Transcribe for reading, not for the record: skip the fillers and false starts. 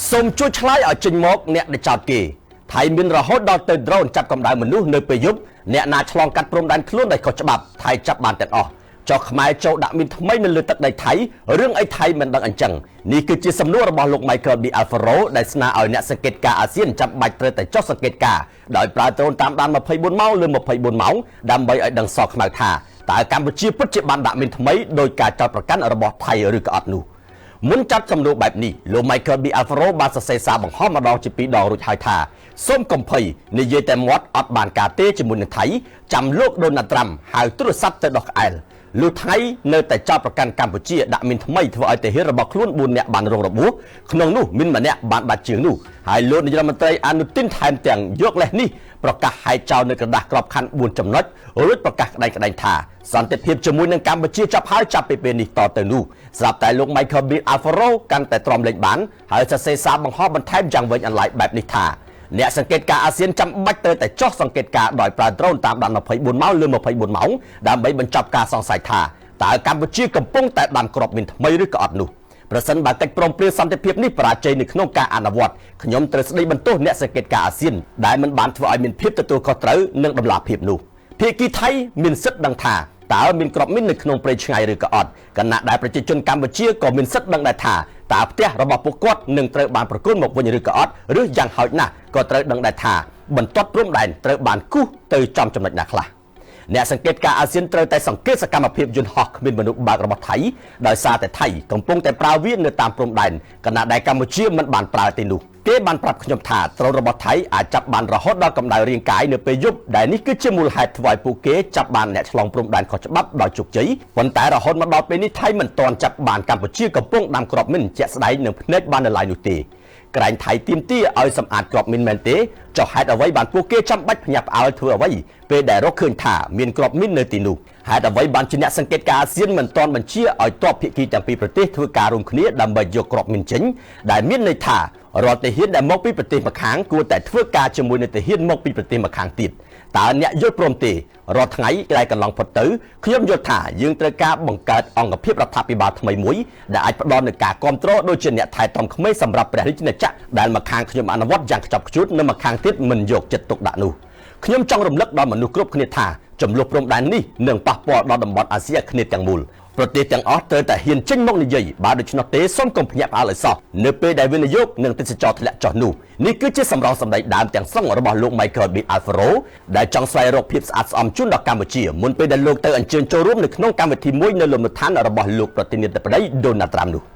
សូមជួយឆ្លើយឲ្យចេញមកអ្នកដែលចោទគេថៃមានរហូតដល់ទៅដ្រូនចាប់កម្ដៅមនុស្សនៅពេលយប់អ្នកណាឆ្លងកាត់ព្រំដែនខ្លួនដោយខុសច្បាប់ថៃចាប់បានទាំងអស់ចុះខ្មែរចូលដាក់មីនថ្មីនៅលើទឹកដីថៃរឿងអីថៃមិនដឹងអញ្ចឹងនេះគឺជាសំណួររបស់លោក Michael B. Alfaro ដែលស្នើឲ្យអ្នកសង្កេតការណ៍អាស៊ានចាំបាច់ត្រូវតែចុះសង្កេតការណ៍ដោយប្រើដ្រូនតាមដាន24ម៉ោងលើ24ម៉ោងដើម្បីឲ្យដឹងសខ្មៅថាតើកម្ពុជាពិតជាបានដាក់មីនថ្មីដោយការចោទប្រកាន់របស់ថៃឬក៏អត់នោះមុនចាត់សំណួរបែបនេះលោក Michael B. Alfaro បានសរសេរសារបង្ហោះម្ដងជា2ដងរួចហើយថាសូមកុំភ័យនិយាយតែមាត់អត់បានការទេជាមួយនឹងថៃចាំលោកដូណាល់ត្រាំហៅទូរស័ព្ទទៅដោះក្អែលលោកថៃនៅតែចោទប្រកាន់កម្ពុជាដាក់មីនថ្មីធ្វើឲ្យទាហានរបស់ខ្លួន4នាក់បានរងរបួសក្នុងនោះមានម្នាក់បានបាត់ជើងនោះហើយលោកនាយរដ្ឋមន្ត្រីអនុទានថែមទាំងយកលេសនេះប្រកាសហែកចោលនៅក្រដាស់ក្របខ័ណ្ឌ4ចំណុចរួចប្រកាសក្តែងថាសន្តិភាពជាមួយនឹងកម្ពុជាចាប់ហើយចាប់ពីពេលនេះតទៅនោះស្រាប់តែលោក Michael B. Alfaro កាន់តែទ្រាំលេងបានហើយសរសេរសារបង្ហោះបន្ថែមយ៉ាងវិញអន្លាយបែបនេះថាអ្នកសង្កេតការណ៍អាស៊ានចាំបាច់ត្រូវតែចុះសង្កេតការណ៍ដោយប្រើដ្រូនតាមដាន24ម៉ោងលើ24ម៉ោងដើម្បីបញ្ចប់ការសង្ស័យថាតើកម្ពុជាកំពុងតែបានគ្រាប់មីនថ្មីឬក៏អត់នោះប្រសិនបើកិច្ចព្រមព្រៀងសន្តិភាពនេះបរាជ័យនៅក្នុងការអនុវត្តខ្ញុំត្រូវស្ដីបន្ទោសអ្នកសង្កេតការណ៍អាស៊ានដែលមិនបានធ្វើឲ្យមានភាពទទួលខុសត្រូវនិងដំណាភាពនោះភាគីថៃមានសិទ្ធិដឹងថាតើមានគ្រាប់មីននៅក្នុងព្រៃឆ្ងាយឬក៏អត់គណៈដែលប្រជាជនកម្ពុជាក៏មានសិទ្ធិដឹងដែរថាតើផ្ទះរបស់ពួកគាត់នឹងត្រូវបានប្រគល់មកវិញឬក៏អត់ឬយ៉ាងហោចណាស់ក៏ត្រូវដឹងដែរថាបន្ទាត់ព្រំដែនត្រូវបានគូសទៅចំចំណុចណាខ្លះអ្នកសង្កេតការណ៍អាស៊ានត្រូវតែសង្កេតសកម្មភាពយន្តហោះគ្មានមនុស្សបើករបស់ថៃដោយសារតែថៃកំពុងតែប្រើវានៅតាមព្រំដែនគណៈដែលកម្ពុជាមិនបានប្រើទេនោះគេបានប្រាប់ខ្ញុំថាដ្រូនរបស់ថៃអាចចាប់បានរហូតដល់កម្ដៅរាងកាយនៅពេលយប់ដែលនេះគឺជាមូលហេតុធ្វើឲ្យពួកគេចាប់បានអ្នកឆ្លងព្រំដែនខុសច្បាប់ដោយជោគជ័យប៉ុន្តែរហូតមកដល់ពេលនេះថៃមិនទាន់ចាប់បានកម្ពុជាកំពុងដាំគ្រាប់មីនជាក់ស្ដែងនឹងភ្នែកបាននៅឡើយនោះទេក្រែងថៃទាមទារឲ្យសម្អាតគ្រាប់មីនមែនទេចុះហេតុអ្វីបានពួកគេចាំបាច់ភ្ញាក់ផ្អើលធ្វើអ្វីពេលដែលរកឃើញថាមានគ្រាប់មីននៅទីនោះហេតុអ្វីបានជាអ្នកសង្កេតការណ៍អាស៊ានមិនទាន់បញ្ជាឲ្យទ័ពភាគីទាំងពីរប្រទេសធ្វើការរួមគ្នាដើម្បីយកគ្រាប់មីនចេញដែលមានន័យថារដ្ឋទាហានដែលមកពីប្រទេសម្ខាងគួរតែធ្វើការជាមួយនឹងទាហានមកពីប្រទេសម្ខាងទៀតតើអ្នកយល់ព្រមទេរាល់ថ្ងៃដែលកន្លងផុតទៅខ្ញុំយល់ថាយើងត្រូវការបង្កើតអង្គភាពរដ្ឋាភិបាលថ្មីមួយដែលអាចផ្ដល់នូវការគ្រប់គ្រងដូចជាអ្នកថែទាំក្មេងសម្រាប់ព្រះរាជាណាចក្រដែលម្ខាងខ្ញុំអនុវត្តយ៉ាងខ្ជាប់ខ្ជួននិងម្ខាងទៀតមិនយកចិត្តទុកដាក់នោះខ្ញុំចង់រំលឹកដល់មនុស្សគ្រប់គ្នាថាចំនួនព្រំដែននេះនឹងប៉ះពាល់ដល់តំបន់អាស៊ីអាគ្នេយ៍ទាំងមូលប្រទេសទាំងអស់ត្រូវតែហ៊ានចេញមកនិយាយបើដូច្នោះទេសូមកុំភ្ញាក់ផ្អើលឲ្យសោះនៅពេលដែលវិនិយោគនិងទេសចរធ្លាក់ចុះនោះនេះគឺជាសម្រងសម្ដីដើមទាំងស្រុងរបស់លោក Michael B. Alfaro ដែលចង់ស្វែងរកភាពស្អាតស្អំជូនដល់កម្ពុជាមុនពេលដែលលោកទៅអញ្ជើញចូលរួមនៅក្នុងកម្មវិធីមួយនៅលំនៅឋានរបស់លោកប្រធានាធិបតី Donald Trump នោះ